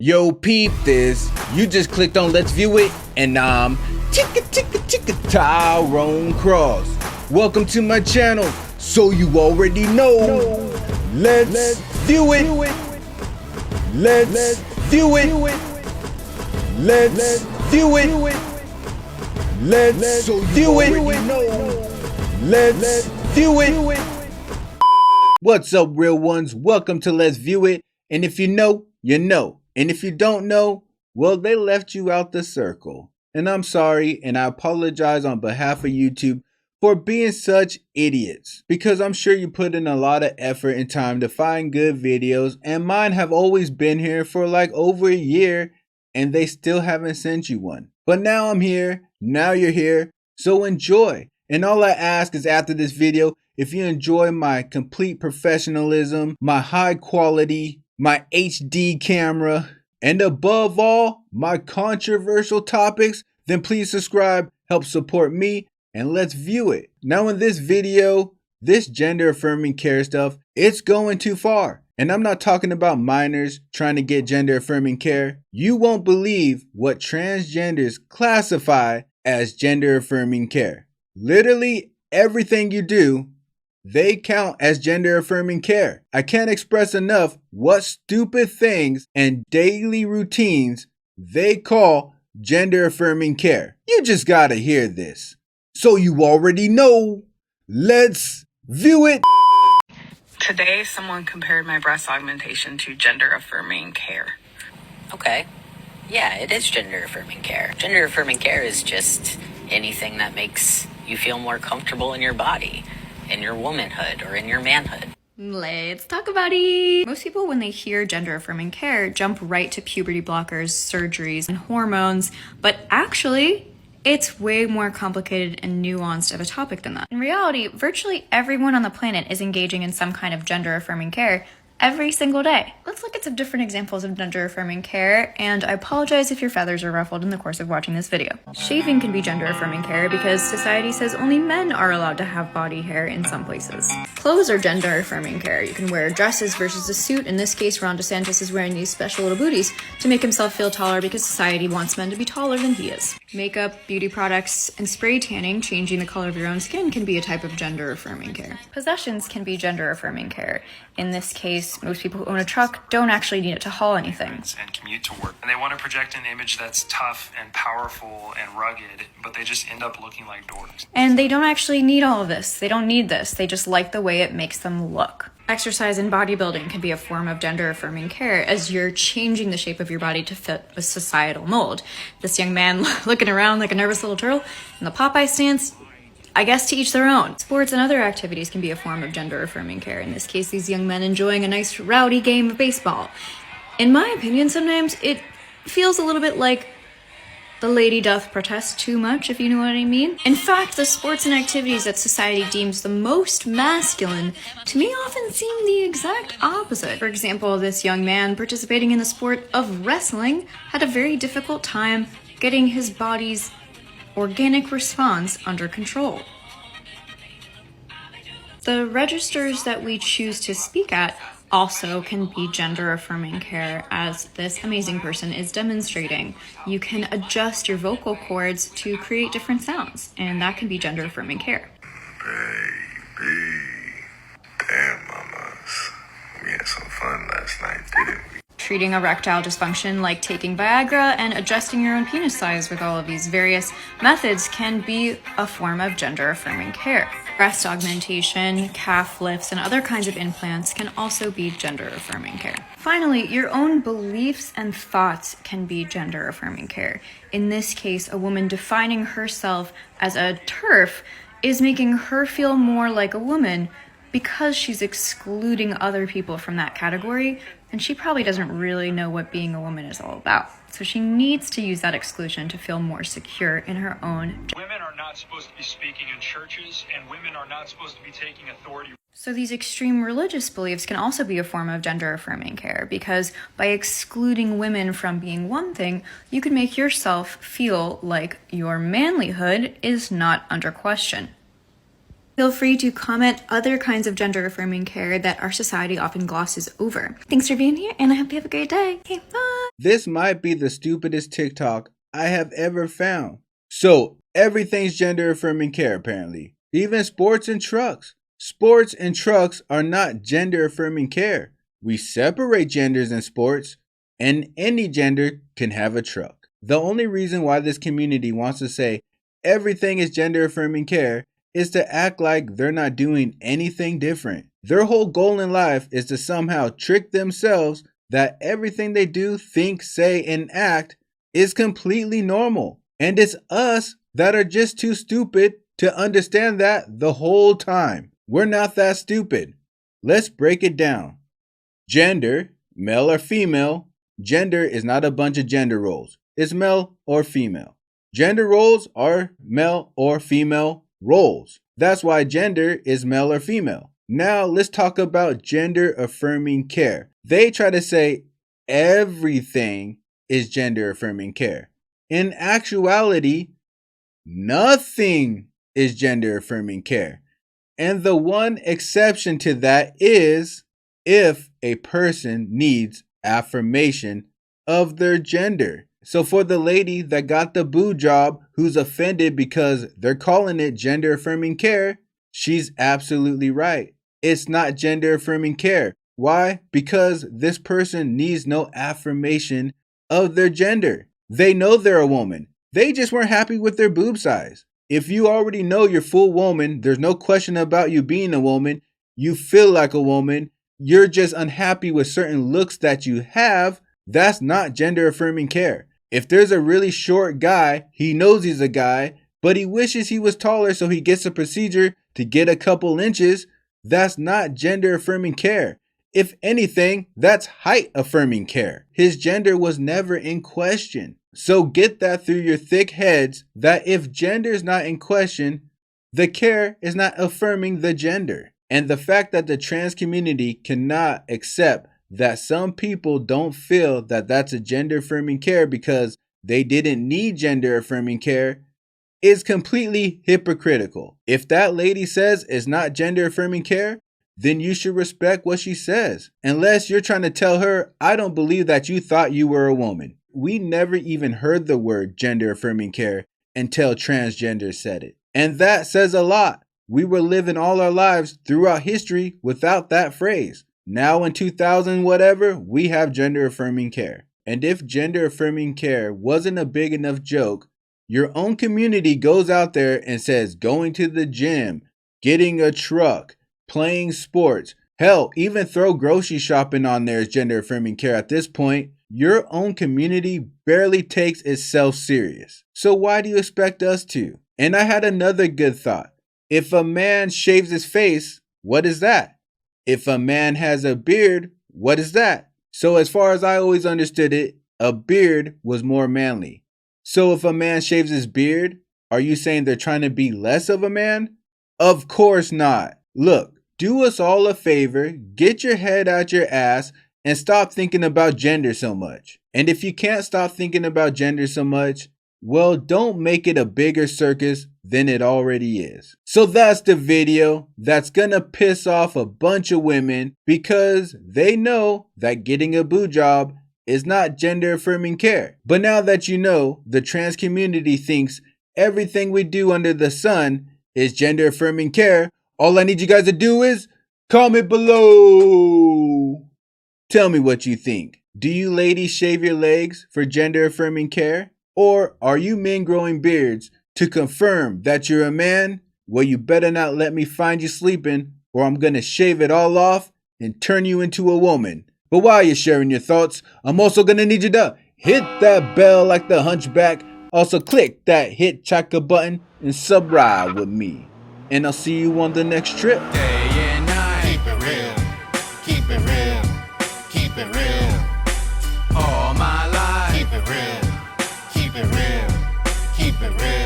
Yo, peep this. You just clicked on Let's View It, and I'm Tyrone Cross. Welcome to my channel, so you already know. Let's view it. Let's view it. Let's view it. Let's view it. Let's view it. What's up, real ones? Welcome to Let's View It. And if you know, you know. And if you don't know, well, they left you out the circle. And I'm sorry, and I apologize on behalf of YouTube for being such idiots. Because I'm sure you put in a lot of effort and time to find good videos, and mine have always been here for like over a year, and they still haven't sent you one. But now I'm here, now you're here, so enjoy. And all I ask is after this video, if you enjoy my complete professionalism, my high quality, my HD camera, and above all, my controversial topics, then please subscribe, help support me, and let's view it. Now in this video, this gender affirming care stuff, it's going too far. And I'm not talking about minors trying to get gender affirming care. You won't believe what transgenders classify as gender affirming care. Literally everything you do, they count as gender affirming care. I can't express enough what stupid things and daily routines they call gender affirming care. You just gotta hear this. So you already know. Let's view it. Today, someone compared my breast augmentation to gender affirming care. Okay. Yeah, it is gender affirming care. Gender affirming care is just anything that makes you feel more comfortable in your body, in your womanhood, or in your manhood. Let's talk about it. Most people, when they hear gender affirming care, jump right to puberty blockers, surgeries, and hormones, but actually, it's way more complicated and nuanced of a topic than that. In reality, virtually everyone on the planet is engaging in some kind of gender affirming care every single day. Let's look at some different examples of gender affirming care, and I apologize if your feathers are ruffled in the course of watching this video. Shaving can be gender affirming care because society says only men are allowed to have body hair in some places. Clothes are gender affirming care. You can wear dresses versus a suit. In this case, Ron DeSantis is wearing these special little booties to make himself feel taller because society wants men to be taller than he is. Makeup, beauty products, and spray tanning, changing the color of your own skin, can be a type of gender affirming care. Possessions can be gender affirming care. In this case, most people who own a truck don't actually need it to haul anything. And commute to work. And they want to project an image that's tough and powerful and rugged, but they just end up looking like dorks. And they don't actually need all of this. They don't need this. They just like the way it makes them look. Exercise and bodybuilding can be a form of gender affirming care as you're changing the shape of your body to fit a societal mold. This young man looking around like a nervous little turtle in the Popeye stance, I guess to each their own. Sports and other activities can be a form of gender affirming care. In this case, these young men enjoying a nice rowdy game of baseball. In my opinion, sometimes it feels a little bit like the lady doth protest too much, if you know what I mean. In fact, the sports and activities that society deems the most masculine, to me often seem the exact opposite. For example, this young man participating in the sport of wrestling had a very difficult time getting his body's organic response under control. The registers that we choose to speak at also can be gender affirming care, as this amazing person is demonstrating. You can adjust your vocal cords to create different sounds, and that can be gender affirming care. Baby, damn mamas, we had some fun last night, didn't we? Treating erectile dysfunction like taking Viagra and adjusting your own penis size with all of these various methods can be a form of gender affirming care. Breast augmentation, calf lifts, and other kinds of implants can also be gender affirming care. Finally, your own beliefs and thoughts can be gender affirming care. In this case, a woman defining herself as a TERF is making her feel more like a woman because she's excluding other people from that category, and she probably doesn't really know what being a woman is all about. So she needs to use that exclusion to feel more secure in her own. Women are not supposed to be speaking in churches, and women are not supposed to be taking authority. So these extreme religious beliefs can also be a form of gender affirming care, because by excluding women from being one thing, you can make yourself feel like your manlyhood is not under question. Feel free to comment other kinds of gender affirming care that our society often glosses over. Thanks for being here, and I hope you have a great day. Okay, bye! This might be the stupidest TikTok I have ever found. So, everything's gender affirming care apparently. Even sports and trucks. Sports and trucks are not gender affirming care. We separate genders in sports, and any gender can have a truck. The only reason why this community wants to say everything is gender affirming care is to act like they're not doing anything different. Their whole goal in life is to somehow trick themselves that everything they do, think, say, and act is completely normal. And it's us that are just too stupid to understand that the whole time. We're not that stupid. Let's break it down. Gender, male or female. Gender is not a bunch of gender roles. It's male or female. Gender roles are male or female roles. That's why gender is male or female. Now let's talk about gender affirming care. They try to say everything is gender affirming care. In actuality, nothing is gender affirming care. And the one exception to that is if a person needs affirmation of their gender. So for the lady that got the boob job who's offended because they're calling it gender affirming care, she's absolutely right. It's not gender affirming care. Why? Because this person needs no affirmation of their gender. They know they're a woman. They just weren't happy with their boob size. If you already know you're full woman, there's no question about you being a woman. You feel like a woman. You're just unhappy with certain looks that you have. That's not gender affirming care. If there's a really short guy, he knows he's a guy, but he wishes he was taller so he gets a procedure to get a couple inches. That's not gender affirming care. If anything, that's height affirming care. His gender was never in question. So get that through your thick heads that if gender is not in question, the care is not affirming the gender. And the fact that the trans community cannot accept that some people don't feel that that's a gender affirming care because they didn't need gender affirming care is completely hypocritical. If that lady says it's not gender affirming care, then you should respect what she says. Unless you're trying to tell her, I don't believe that you thought you were a woman. We never even heard the word gender affirming care until transgender said it. And that says a lot. We were living all our lives throughout history without that phrase. Now in 2000 whatever, we have gender affirming care. And if gender affirming care wasn't a big enough joke, your own community goes out there and says going to the gym, getting a truck, playing sports, hell, even throw grocery shopping on there as gender affirming care at this point. Your own community barely takes itself serious. So why do you expect us to? And I had another good thought. If a man shaves his face, what is that? If a man has a beard, what is that? So as far as I always understood it, a beard was more manly. So if a man shaves his beard, are you saying they're trying to be less of a man? Of course not. Look, do us all a favor, get your head out your ass, and stop thinking about gender so much. And if you can't stop thinking about gender so much, well, don't make it a bigger circus than it already is. So that's the video that's gonna piss off a bunch of women because they know that getting a boob job is not gender affirming care. But now that you know, the trans community thinks everything we do under the sun is gender affirming care, all I need you guys to do is comment below. Tell me what you think. Do you ladies shave your legs for gender affirming care? Or are you men growing beards to confirm that you're a man? Well, you better not let me find you sleeping or I'm gonna shave it all off and turn you into a woman. But while you're sharing your thoughts, I'm also gonna need you to hit that bell like the hunchback. Also click that hit chaka button and subscribe with me. And I'll see you on the next trip. Day and night. Keep it real. Keep it real. Keep it real. All my life. Keep it real. Keep it real. Keep it real.